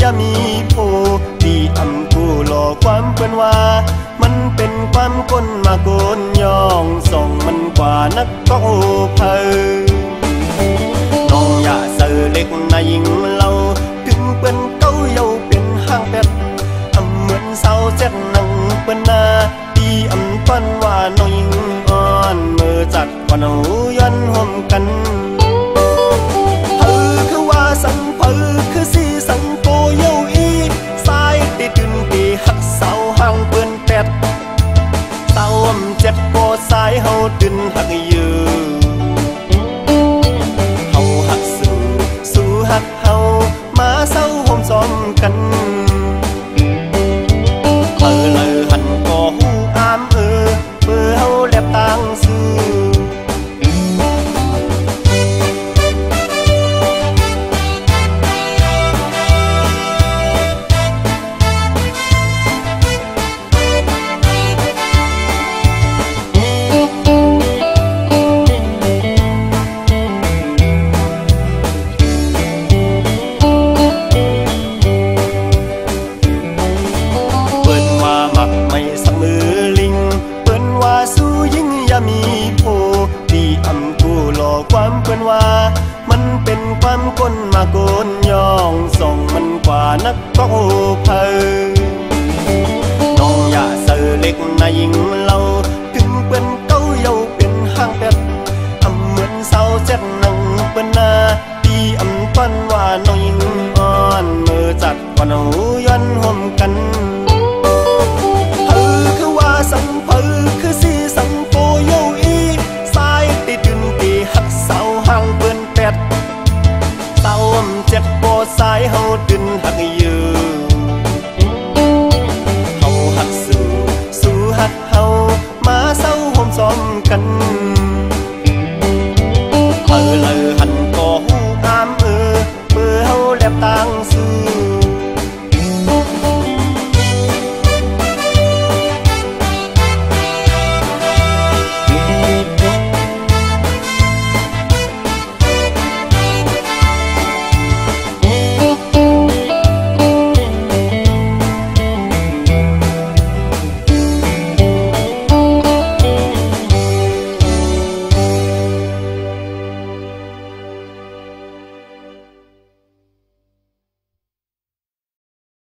อย่ามีผู้ที่อำกูหลอกความเปิ้นว่ามันเป็นความก้นมาโกนย่องส่องมันกว่านักก็เพอน้องอย่าเสือเล็กนายยิงเราถึงเปิ้นเก้าเยาเป็นห้างเป็ดเหมือนเสาเจ็ดนังเปิ้นนาตีปั้นว่าน้องยิงอ่อนมือจัดก่อนหูยันห่วมกันเธอคือว่าสังเธอคือสีสังโกเยาอีสายติดดึงตีหักเสาห่างเปิ้นเป็ดเสาเจ็บโกสายเฮาดึงหักยือเฮาหักสู้หักเฮามาเศร้าห่มซ้อมกันเลยหันก็หูอามเพื่อเฮาแลบต่างซื้อความเปิ้นว่ามันเป็นความก้นมาโกนย่องส่องมันกว่านักก็เพอน้องอย่าเสือเล็กนายยิงเราถึงเปิ้นเก้าเยาเป็นห้างเป็ดเหมือนเสาเจ็ดนังเปิ้นนาตีปั้นว่าน้องยิงอ่อนมือจัดก่อนหูยันห่วมกันเธอคือว่าสังเธอคือสีสังโกเยาอีสายติดดึงตีหักเสาห่างเปิ้นเป็ดเสาเจ็บโปสายเฮาดึงหักยือ